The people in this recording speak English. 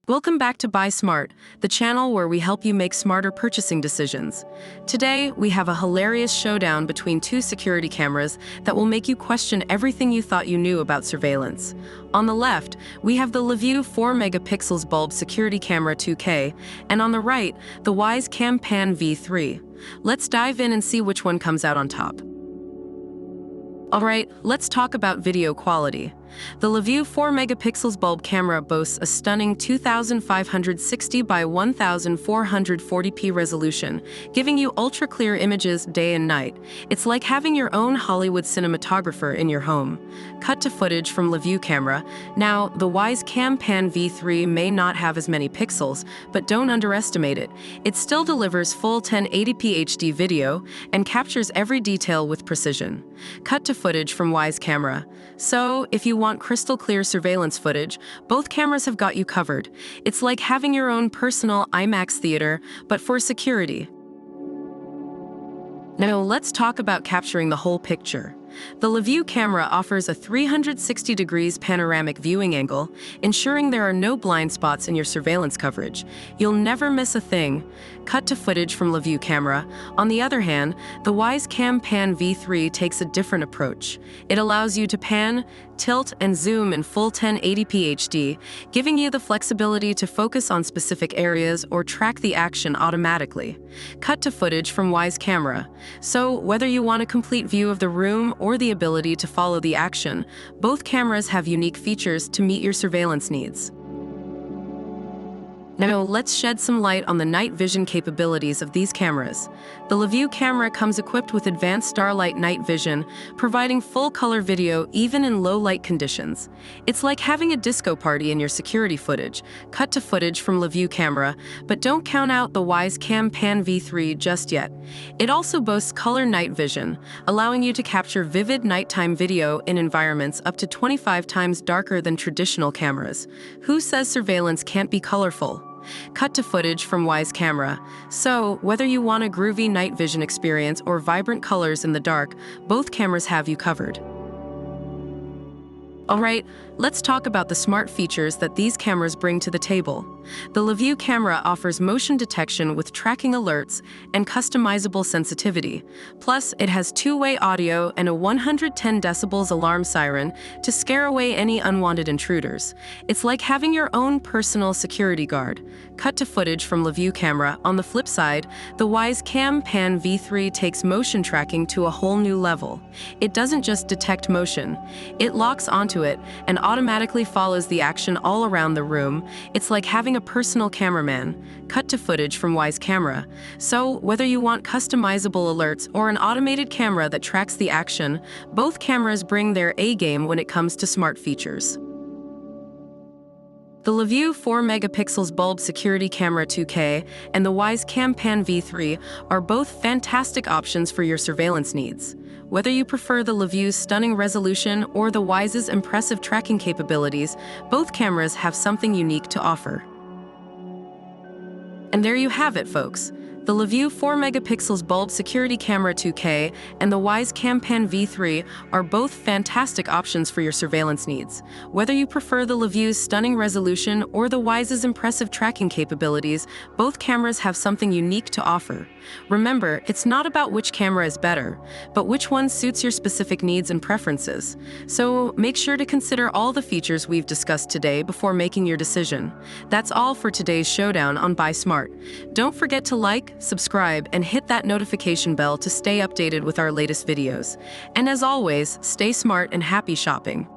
Welcome back to Buy Smart, the channel where we help you make smarter purchasing decisions. Today, we have a hilarious showdown between two security cameras that will make you question everything you thought you knew about surveillance. On the left, we have the LaView 4MP bulb security camera 2K, and on the right, the WYZE Cam Pan V3. Let's dive in and see which one comes out on top. Alright, let's talk about video quality. The LaView 4MP bulb camera boasts a stunning 2560 by 1440p resolution, giving you ultra-clear images day and night. It's like having your own Hollywood cinematographer in your home. Cut to footage from LaView camera. Now, the WYZE Cam Pan V3 may not have as many pixels, but don't underestimate it. It still delivers full 1080p HD video and captures every detail with precision. Cut to footage from WYZE camera. So, if you want crystal clear surveillance footage, both cameras have got you covered. It's like having your own personal IMAX theater, but for security. Now let's talk about capturing the whole picture. The LaView camera offers a 360 degrees panoramic viewing angle, ensuring there are no blind spots in your surveillance coverage. You'll never miss a thing. Cut to footage from LaView camera. On the other hand, the WYZE Cam Pan V3 takes a different approach. It allows you to pan, tilt, and zoom in full 1080p HD, giving you the flexibility to focus on specific areas or track the action automatically. Cut to footage from WYZE camera. So, whether you want a complete view of the room or the ability to follow the action, both cameras have unique features to meet your surveillance needs. Now, let's shed some light on the night vision capabilities of these cameras. The LaView camera comes equipped with advanced starlight night vision, providing full-color video even in low-light conditions. It's like having a disco party in your security footage. Cut to footage from LaView camera, but don't count out the WYZE Cam Pan V3 just yet. It also boasts color night vision, allowing you to capture vivid nighttime video in environments up to 25 times darker than traditional cameras. Who says surveillance can't be colorful? Cut to footage from WYZE camera. So, whether you want a groovy night vision experience or vibrant colors in the dark, both cameras have you covered. Alright, let's talk about the smart features that these cameras bring to the table. The LaView camera offers motion detection with tracking alerts and customizable sensitivity. Plus, it has two-way audio and a 110 decibels alarm siren to scare away any unwanted intruders. It's like having your own personal security guard. Cut to footage from LaView camera. On the flip side, the WYZE Cam Pan V3 takes motion tracking to a whole new level. It doesn't just detect motion, it locks onto it and automatically follows the action all around the room. It's like having a personal cameraman. Cut to footage from WYZE camera. So, whether you want customizable alerts or an automated camera that tracks the action, both cameras bring their A-game when it comes to smart features. The LaView 4MP bulb security camera 2K and the WYZE Cam Pan V3 are both fantastic options for your surveillance needs. Whether you prefer the LaView's stunning resolution or the WYZE's impressive tracking capabilities, both cameras have something unique to offer. And there you have it, folks. The LaView 4MP bulb security camera 2K and the WYZE Cam Pan V3 are both fantastic options for your surveillance needs. Whether you prefer the LaView's stunning resolution or the WYZE's impressive tracking capabilities, both cameras have something unique to offer. Remember, it's not about which camera is better, but which one suits your specific needs and preferences. So make sure to consider all the features we've discussed today before making your decision. That's all for today's showdown on Buy Smart. Don't forget to like, subscribe, and hit that notification bell to stay updated with our latest videos. And as always, stay smart and happy shopping.